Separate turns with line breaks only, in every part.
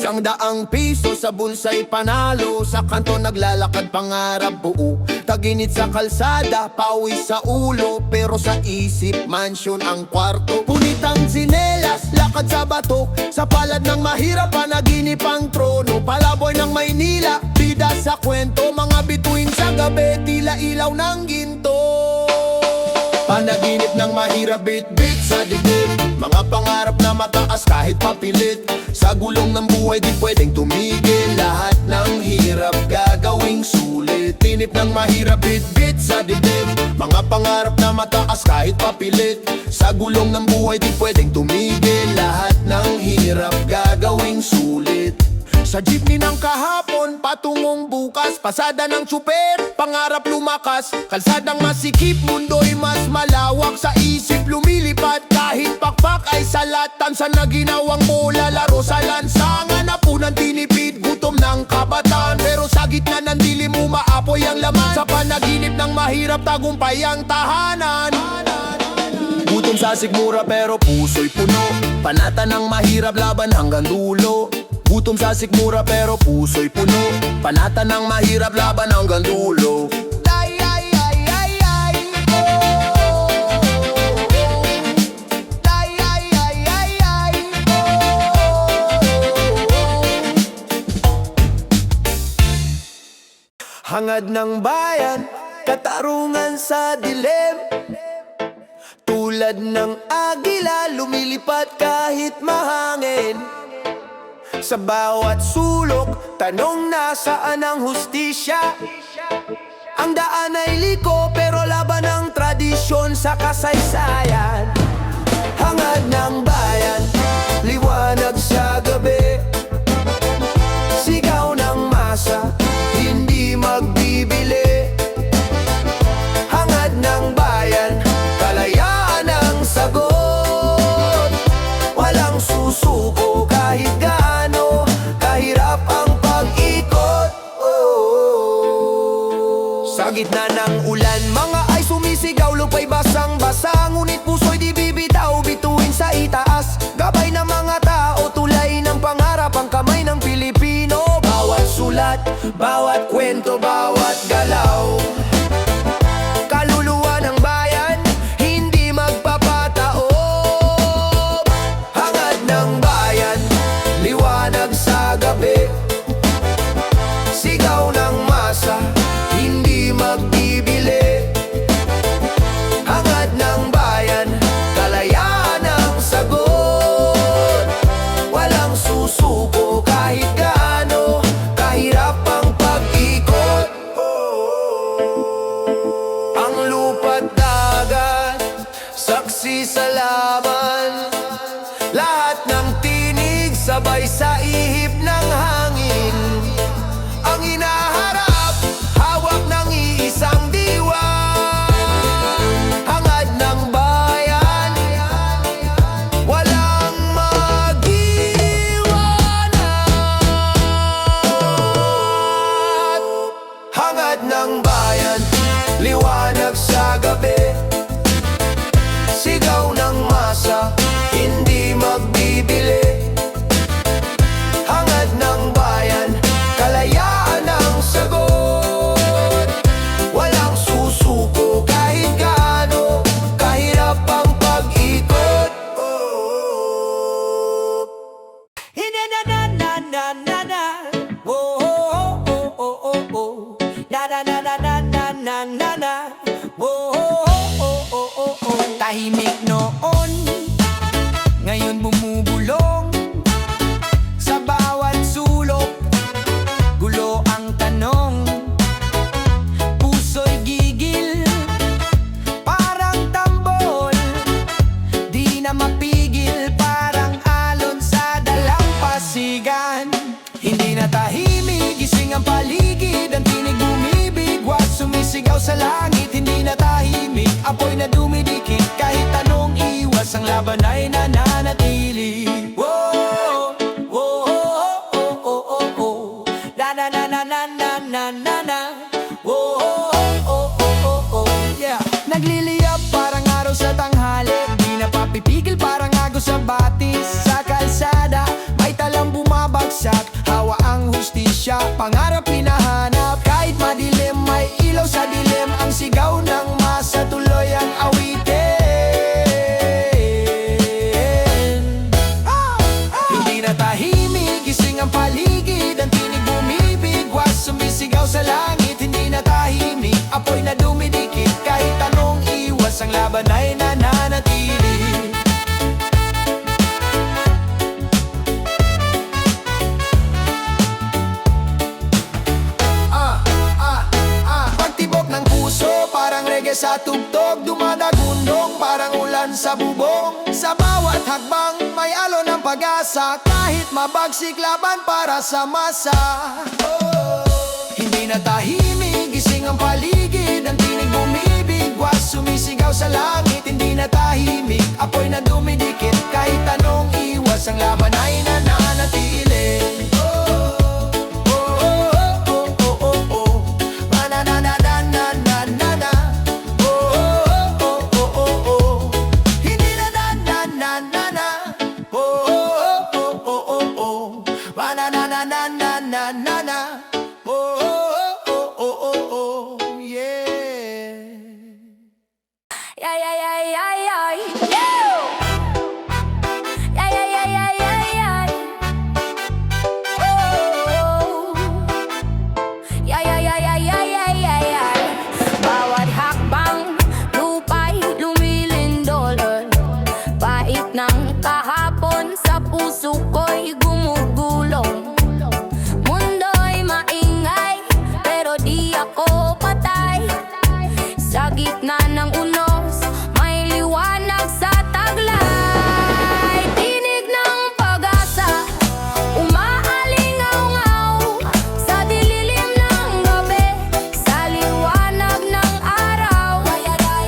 100 piso sa bulsa'y panalo. Sa kanto naglalakad pangarap buo. Taginit sa kalsada, pawis sa ulo. Pero sa isip, mansyon ang kwarto. Punit ang sinelas, lakad sa bato. Sa palad ng mahirap, panaginip ang trono. Palaboy ng Maynila, bida sa kwento. Mga bituin sa gabi, tila ilaw ng ginto. Panaginip ng mahirap, bit-bit sa dibdib. Mga pangarap na mataas kahit papilit. Sa gulong ng buhay di pwedeng tumigil. Lahat ng hirap gagawing sulit. Tinip ng mahirap, bit-bit sa dibdib. Mga pangarap na mataas kahit papilit. Sa gulong ng buhay di pwedeng tumigil. Lahat ng hirap gagawing sulit. Sa jeepney ng kahapon, patungong bukas. Pasada ng tsuper, pangarap lumakas. Kalsadang masikip, mundo'y mas malawak. Sa isip lumilipad, kahit pakpak ay salat. Tansa na ginawang bola, laro sa lansangan. Napunan tinipid, gutom ng kabataan. Pero sa gitna ng dilim, umaapoy ang laman. Sa panaginip ng mahirap, tagumpay ang tahanan. Gutom sa sikmura pero puso'y puno. Panata ng mahirap, laban hanggang dulo. Gutom sa sikmura pero puso'y puno. Panata ng mahirap, laban hanggang dulo. Ay, ay, ay, ay, ay, oh. Ay, ay, ay, ay, ay, oh. Hangad ng bayan, katarungan sa dilim. Tulad ng agila, lumilipad kahit mahangin. Sa bawat sulok, tanong nasaan ang hustisya. Ang daan ay liko pero laban ang tradisyon sa kasaysayan. Hangad ng bayan, liwanag sa gabi. Sigaw ng masa, hindi magbibili. Hangad ng bayan, kalayaan ang sagot. Walang susuko kahit gaano kahirap ang pag-ikot. Sa gitna ng ulan, mga ay sumisigaw, lupa'y basang-basa. Ngunit puso'y di bibitaw, bituin sa itaas. Gabay ng mga tao, tulay ng pangarap, ang kamay ng Pilipino. Bawat sulat, bawat kwento, bawat galaw. Kaluluwa ng bayan, hindi magpapatao. Hangad ng bayan, liwanag sa gabi. Sigaw ng masa, hindi magbibili. Hangad ng bayan, kalayaan ang sagot. Walang susuko kahit gaano kahirap ang pag-ikot. Ang lupa't dagat, saksi sa laban. Lahat ng tinig, sabay sa ihip ng hangin. Ang hinaharap, hawak ng iisang diwa. Hangad ng bayan, walang mag-iwanat. Hangad ng bayan, liwanag sa gabi. Sigaw ng masa, hindi magbibili. Hangad ng bayan, kalayaan ang sagot. Walang susuko kahit gaano kahirap ang pag-ikot.
Hinananananana. Oh, oh, oh, oh, oh, oh. Na-na-na-na-na-na-na-na. Oh, oh, oh, oh, oh, oh. Tahimik noon, ngayon bumubulong. Sa bawat sulok, gulo ang tanong. Puso'y gigil, parang tambol. Di na mapigil, parang alon sa dalampasigan. Hindi na tahimik, gising ang paligid. Ang tinig bumibig, was sumisigaw sa langit. Hindi na tahimik, apoy na dumidikit. Kahit anong iwas, ang laban ay nananatili. Whoa, whoa, oh, oh, oh, oh, oh. Na na na na na na na na na. Whoa, oh, oh, oh, oh, oh, yeah. Nagliliyap parang araw sa tanghali. Di na papipigil parang agos sa batis. Sa kalsada, may talang bumabag bumabagsak. Hawa ang hustisya, pangarap hinahanap. Kahit madilim, may ilaw sa dilim. Ang sigaw ng masa, tuloy ang awitin. Hindi na tahimik, gising ang paligid. Ang tinig bumibigwas, sumisigaw sa langit. Hindi na tahimik, apoy na dumidikit. Kahit anong iwas, ang laban ay nananatili. Pagtibok ng puso, parang reggae sa tugtog. Dumadagundong, parang ulan sa bubong. Sa bawat hakbang, may alon ng pag-asa. Kahit mabagsik, laban para sa masa. Hindi na tahimik, gising ang paligid. Ang tinig bumibigwas, sumisigaw sa langit. Hindi na tahimik, apoy na dumidikit. Kahit anong iwas, ang laban ay nananatili.
Yeah, yeah, yeah, yeah, yeah. Yeah. Yeah, yeah, yeah, yeah, yeah, yeah. Oh. Yeah, yeah, yeah, yeah, yeah, yeah, yeah, yeah. Bawat hakbang, lupa'y lumilindol. Pait ng kahapon, sa puso ko'y gumugulong. Mundo'y maingay, pero di ako patay. Sa gitna ng unos, may liwanag sa taglay. Tinig ng pag-asa, umaalingaw-ngaw. Sa dililim ng gabi, sa liwanag ng araw.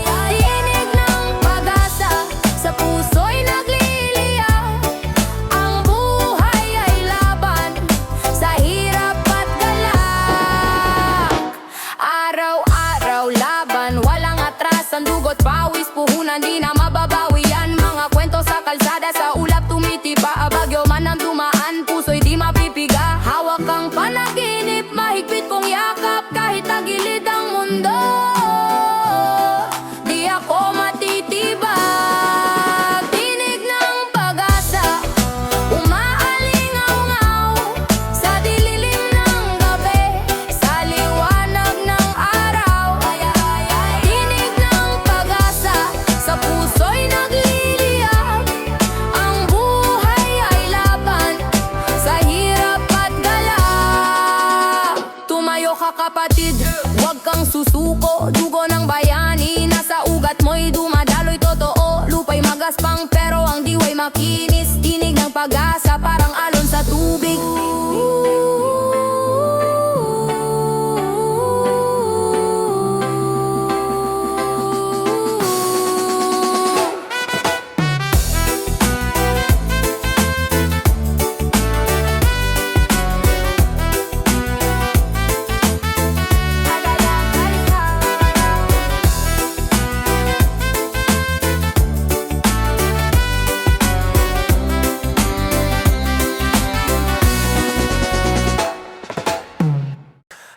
Tinig ng pag-asa, sa puso'y nagliliyaw. Ang buhay ay laban, sa hirap at galak. Araw-araw laban, walang atras. Ang dugot, pawis, puhunan, di na mababawi yan. Mga kwento sa kalsada, sa ulap tumitiba. Bagyo man ang dumaan, puso'y di mapipiga. Hawak ang panaginip, mahigpit kong yakap. Kahit tagilid ang mundo, di ako matitibag. Tinig ng pag-asa, umaalingaw-ngaw. Sa dililim ng gabi, sa liwanag ng araw. Tinig ng pag-asa, sa puso'y nagliliyab. Ang buhay ay laban, sa hirap at galak. Tumayo ka kapatid, huwag kang susuko. Dugo ng bayani, nasa ugat mo'y dumadaloy totoo. Lupa'y magaspang pero ang diwa'y makinis. Tinig ng pag-asa, parang alon sa tubig.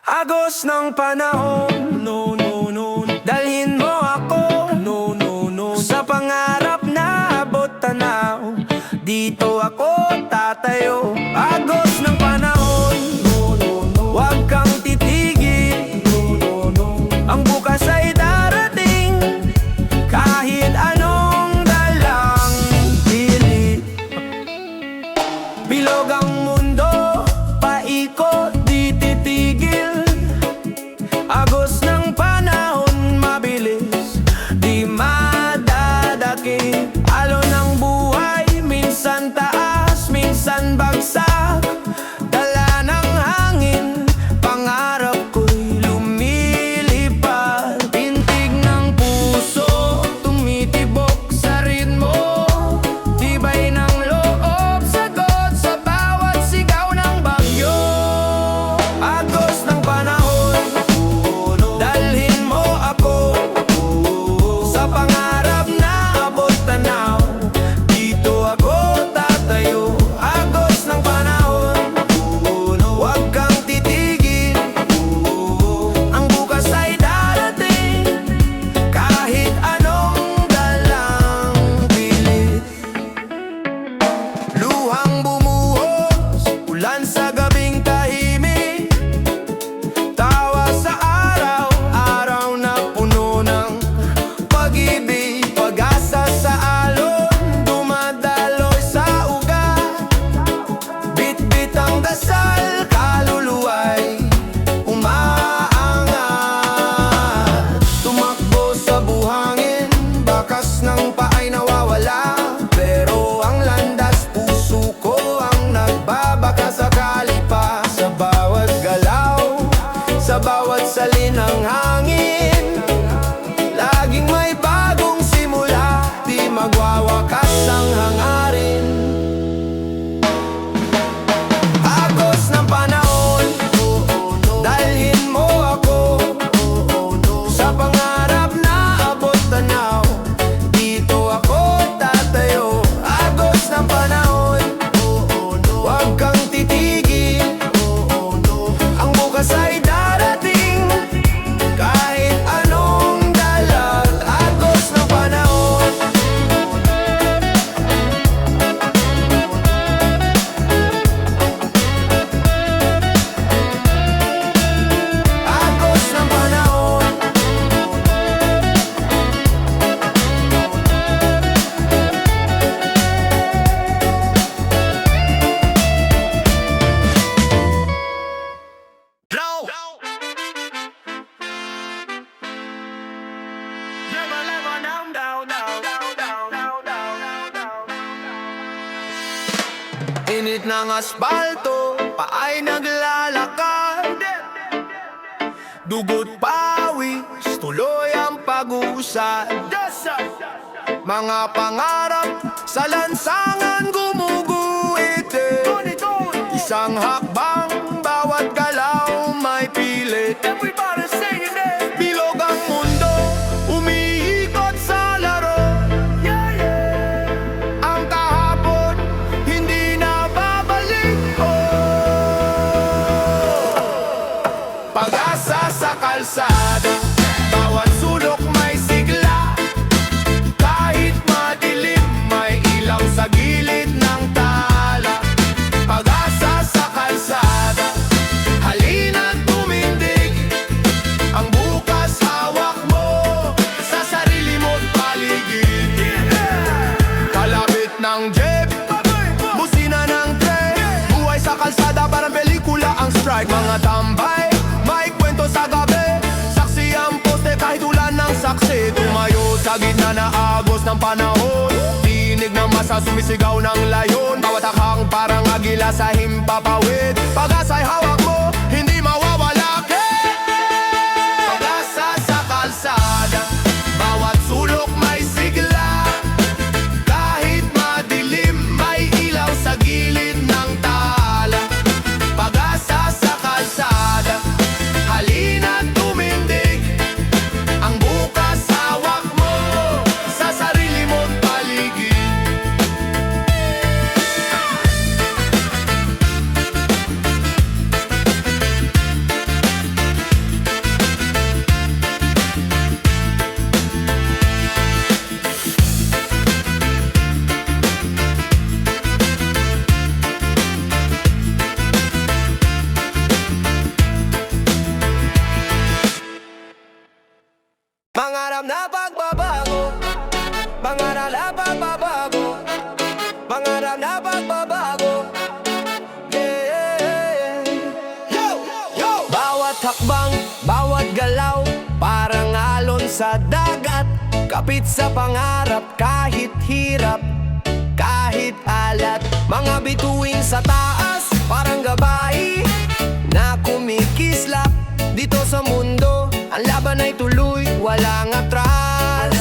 Agos ng panahon, no, no, no. Dalhin mo ako, no, no, no. Sa pangarap na abot tanaw, dito ako tatayo. Agos ng panahon, no, no, no. Huwag kang titigil, no, no, no. Ang bukas ay darating, kahit anong dalang pilit. Bilog ang mundo, paikot, di titigil. Agos ng sa bawat salinang hangin. Laging may bagong simula, di magwawakas ang hangarin. Agos ng panahon, dalhin mo ako sa pangarap na abot tanaw. Dito ako tatayo. Agos ng panahon, huwag kang titigil. Ang bukas ay darating, kahit anong dalag. Agos ng panahon. Agos ng panahon. Init ng asfalto, paay naglalakad. Dugot pawis, tuloy ang pag-usad. Mga pangarap sa lansangan gumuguhit. Isang hakbang, bawat galaw may pilit. Bilog ang mundo, umiikot sa laro. Ang kahapon, hindi na babalik. Pag-asa sa kalsada, bawat sulok may sigla. Kahit madilim, may ilaw sa gilid ng tala. Pag-asa sa kalsada, halina't tumindig. Ang bukas hawak mo, sa sarili mo't paligid. Kalapit ng jeep, busina ng tren. Buhay sa kalsada, parang pelikula ang strike. Mga tambay, may kwento sa gabi. Saksi ang poste kahit ulan ng saksi. Tumayo sa gitna na agos ng panahon. Tinig ng masa, sumisigaw ng layon. Bawat hakang parang agila sa himpapawid. Pag-asa'y hawak mo, hindi mawawala. Pag-asa sa kalsada, bawat sulok may sigla. Kahit madilim, may ilaw sa gilid ng tala. Pag-asa sa kalsada, halina't tumindig. Ang bukas hawak mo, sa sarili mo't paligid. Pangarap na pagbabago, pangarap na pagbabago, pangarap na pagbabago. Yeah. Yo! Bawat hakbang, bawat galaw, parang alon sa dagat. Kapit sa pangarap, kahit hirap, kahit alat. Mga bituin sa taas, parang gabay na kumikislap. Dito sa mundo, ang laban ay tuloy, walang atras.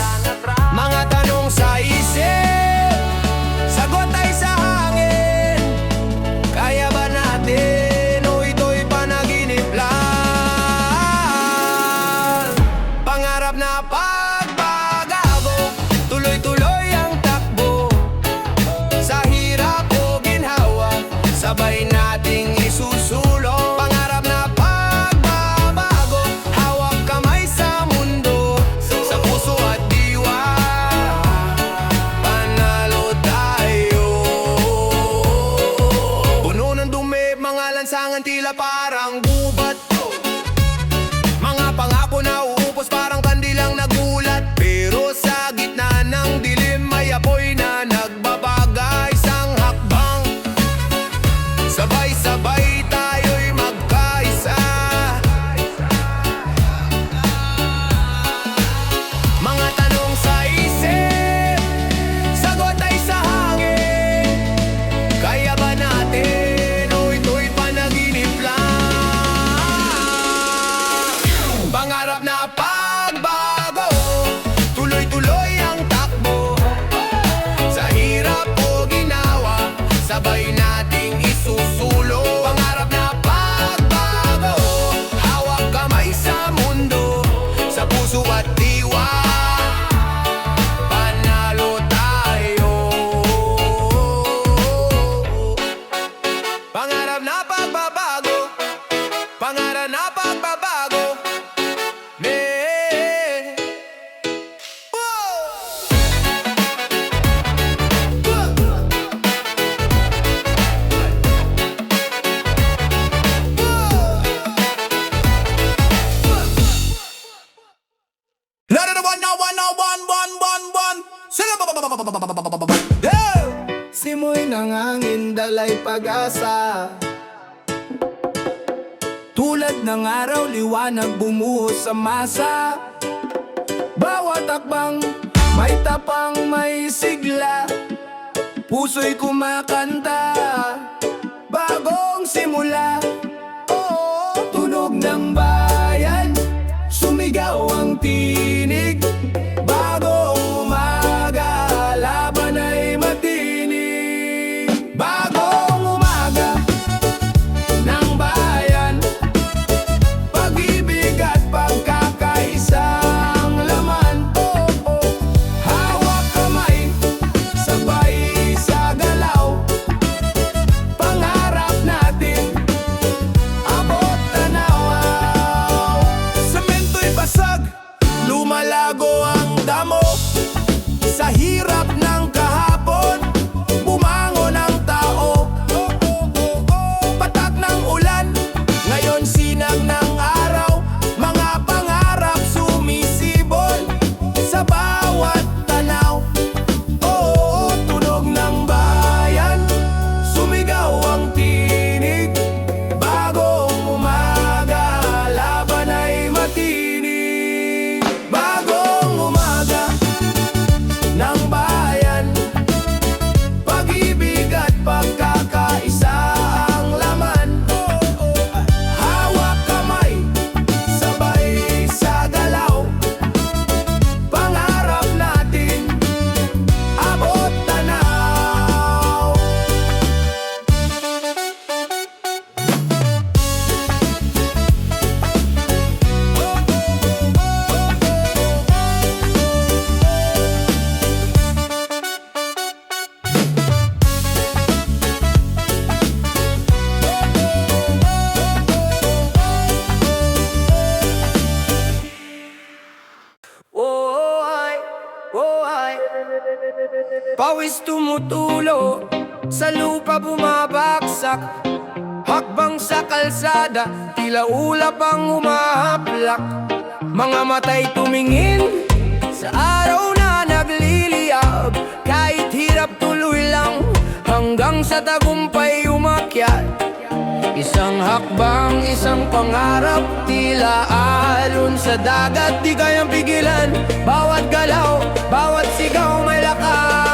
Mga tanong sa isip, sagot ay sa hangin. Kaya ba natin o ito'y panaginip lang? Pangarap na pagbabago, tuloy-tuloy ang takbo. Sa hirap o ginhawa, sabay nating isusulong. Pangarap na pagbabago, hawak kamay sa mundo. para na pagbabago. Simoy ng hangin, dalay pag-asa. Tulad ng araw, liwanag bumuhos sa masa. Bawat akbang, may tapang, may sigla. Puso'y kumakanta, bagong simula. Oo, tunog ng bayan, sumigaw ang tinig. Bagong umaga, laban ay matinig. Bagong umaga ng bayan, pag-ibig at pagkakaisang laman. Hawak kamay, sabay sa galaw. Pangarap natin, abot tanaw. Semento'y basag, lumalago ang damo. Sa hirap ng kahapon, bumangon ang tao. Patak ng ulan, ngayon sinag ng araw. Mga pangarap sumisibol sa bawat tanaw. Oo, tunog ng bayan, sumigaw ang tinig. Bagong umaga, laban ay matinig. Bagong umaga ng bayan, pag-ibig at pagkakaisa ang laman. Hawak kamay, sabay sa galaw. Pangarap natin, abot tanaw. Pawis tumutulo, sa lupa bumabagsak. Hakbang sa kalsada, tila ulap ang humahaplak. Mga matay tumingin sa araw na nagliliyab. Kahit hirap tuloy lang, hanggang sa tagumpay umakyat. Isang hakbang, isang pangarap, tila alon sa dagat. Di kayang pigilan, bawat galaw, bawat sigaw may lakas.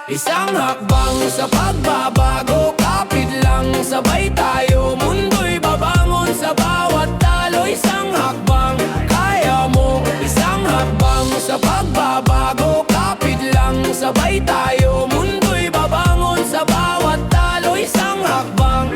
Isang hakbang sa pagbabago, kapit lang, sabay tayo. Mundo'y babangon sa bawat talo. Isang hakbang, kaya mo. Isang hakbang sa pagbabago, kapit lang, sabay tayo. Mundo'y babangon sa bawat talo. Isang hakbang,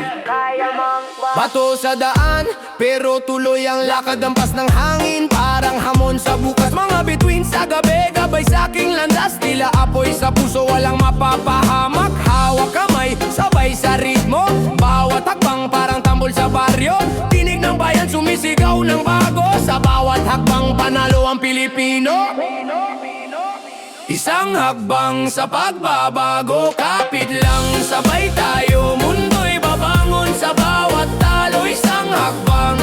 bato sa daan, pero tuloy ang lakad. Ampas ng hangin, parang hamon sa bukas. Mga bituin sa gabi, gabay sa aking landas. Tila apoy sa puso, walang mapapahamak. Hawak kamay, sabay sa ritmo. Bawat hakbang parang tambol sa baryo. Tinig ng bayan, sumisigaw ng bago. Sa bawat hakbang, panalo ang Pilipino. Isang hakbang sa pagbabago, kapit lang, sabay tayo. Mundo'y babangon sa bawat talo. Isang hakbang,